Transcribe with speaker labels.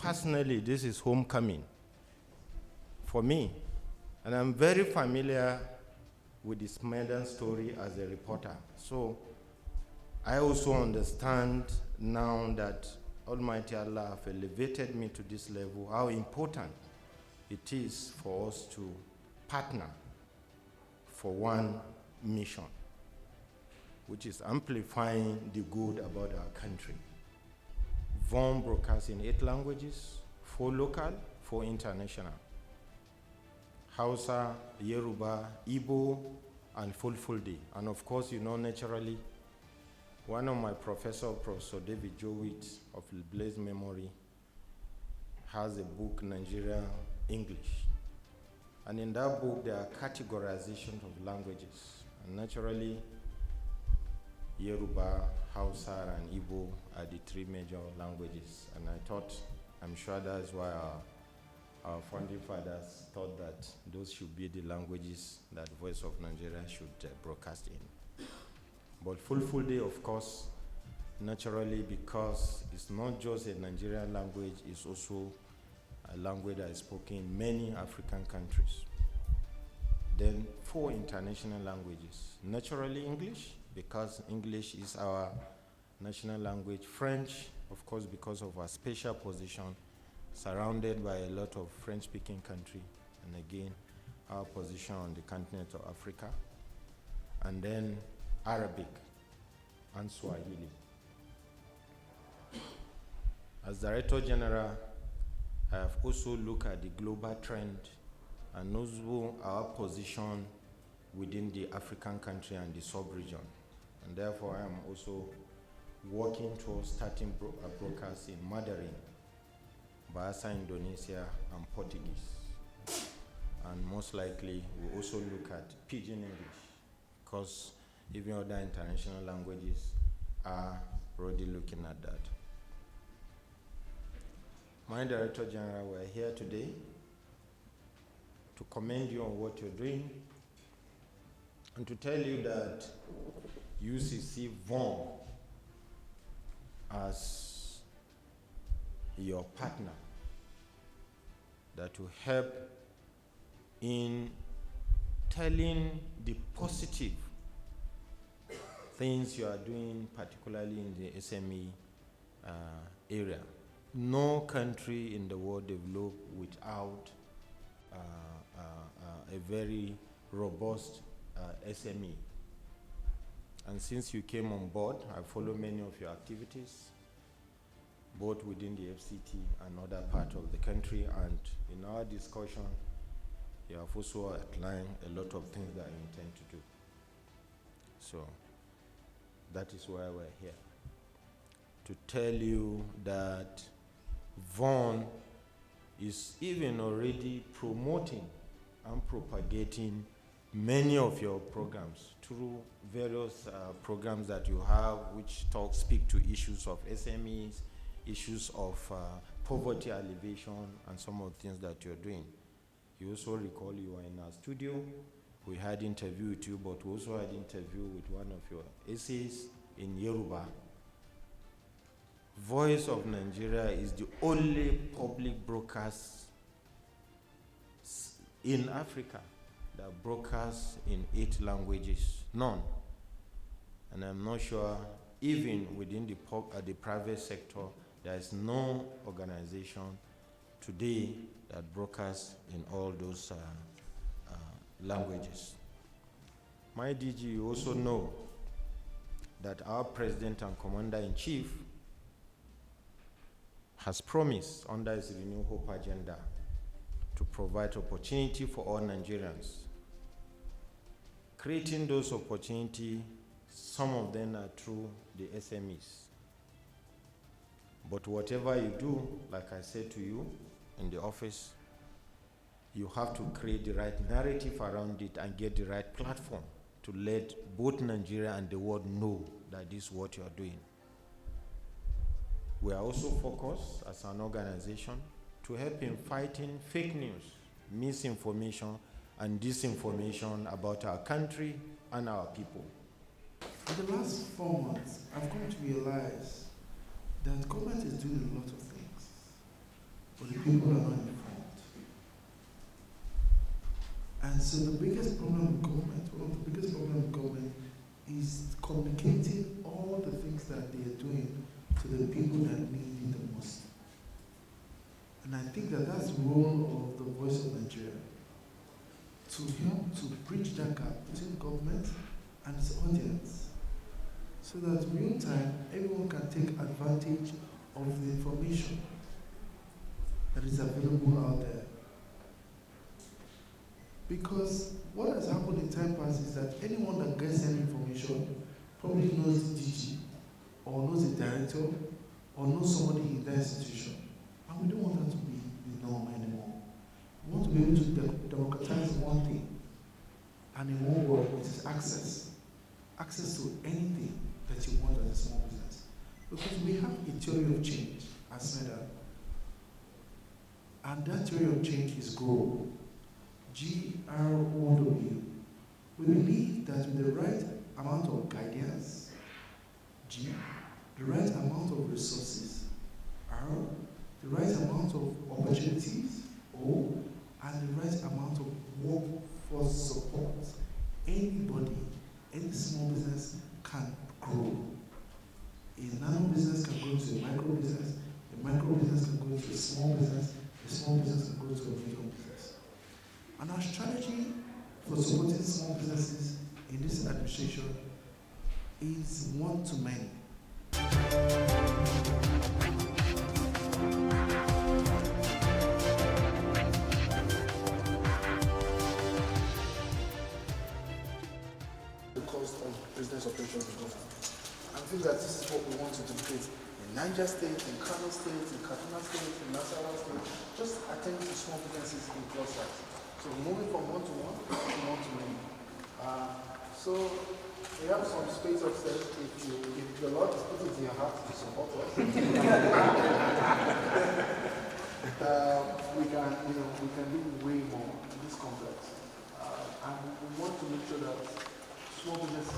Speaker 1: personally, this is homecoming for me. And I'm very familiar with the SMEDAN story as a reporter. So I also understand now that Almighty Allah have elevated me to this level, how important it is for us to partner for one mission, which is amplifying the good about our country. VOM broadcasts in 8 languages, 4 local, 4 international. Hausa, Yoruba, Igbo, and Fulfulde. And of course, you know, naturally, one of my professors, Professor David Jowitz of blessed memory, has a book, Nigeria English. And in that book, there are categorizations of languages. And naturally, Yoruba, Hausa, and Igbo are the 3 major languages. And I thought, I'm sure that's why our founding fathers thought that those should be the languages that Voice of Nigeria should broadcast in. But Fulfulde, of course, naturally, because it's not just a Nigerian language, it's also a language that is spoken in many African countries. Then 4 international languages. Naturally, English, because English is our national language. French, of course, because of our special position, surrounded by a lot of French-speaking countries, and again, our position on the continent of Africa. And then Arabic and Swahili. As Director General, I have also looked at the global trend and also our position within the African country and the sub-region. And therefore, I am also working towards starting a broadcast in Mandarin, Bahasa Indonesia, and Portuguese. And most likely, we'll also look at Pidgin English, because even other international languages are already looking at that. My Director General, we're here today to commend you on what you're doing and to tell you that UCC VOM as your partner that will help in telling the positive things you are doing, particularly in the SME area. No country in the world developed without a very robust SME. And since you came on board, I follow many of your activities, both within the FCT and other parts of the country. And in our discussion, you have also outlined a lot of things that you intend to do. So that is why we're here, to tell you that VON is even already promoting and propagating many of your programs through various programs that you have, which speak to issues of SMEs, issues of poverty alleviation, and some of the things that you're doing. You also recall you were in our studio. We had interview with you, but we also had interview with one of your essays in Yoruba. Voice of Nigeria is the only public broadcast in Africa that broadcasts in 8 languages. None. And I'm not sure, even within the private sector, there is no organization today that broadcasts in all those languages. My DG, you also know that our President and Commander-in-Chief has promised under his Renew Hope agenda to provide opportunity for all Nigerians. Creating those opportunities, some of them are through the SMEs. But whatever you do, like I said to you in the office, you have to create the right narrative around it and get the right platform to let both Nigeria and the world know that this is what you are doing. We are also focused as an organization to help in fighting fake news, misinformation, and disinformation about our country and our people.
Speaker 2: For the last 4 months, I've come to realize that government is doing a lot of things. but the people are not informed. And so the biggest problem with government, one of the biggest problems with government is communicating all the things that they are doing to the people that need it the most. And I think that that's the role of the Voice of Nigeria, to help to bridge that gap between government and its audience, so that real time everyone can take advantage of the information that is available out there. Because what has happened in time past is that anyone that gets any information probably knows the DG, or knows the director, or knows somebody in that institution. And we don't want that to be the norm anymore. We want to be able to democratize one thing, and in one word, it is access. Access to anything that you want as a small business. Because we have a theory of change at SMEDAN, and that theory of change is GROW. G-R-O-W. We believe that with the right amount of guidance, G, the right amount of resources, R, the right amount of opportunities, O, and the right amount of workforce support, anybody, any small business can grow. A nano business can go to a micro business can go to a small business can go to a medium business. And our strategy for supporting small businesses in this administration is one-to-many.
Speaker 3: The cost of business operations in government. I think that this is what we want to duplicate in Niger State, in Kano State, in Kaduna State, in Nasarawa State. Just attend to small businesses in clusters. So moving from one-to-one to one-to-many. So we have some space upstairs. If the Lord is putting it in your heart to support us, we can do way more in this complex. And we want to make sure that small businesses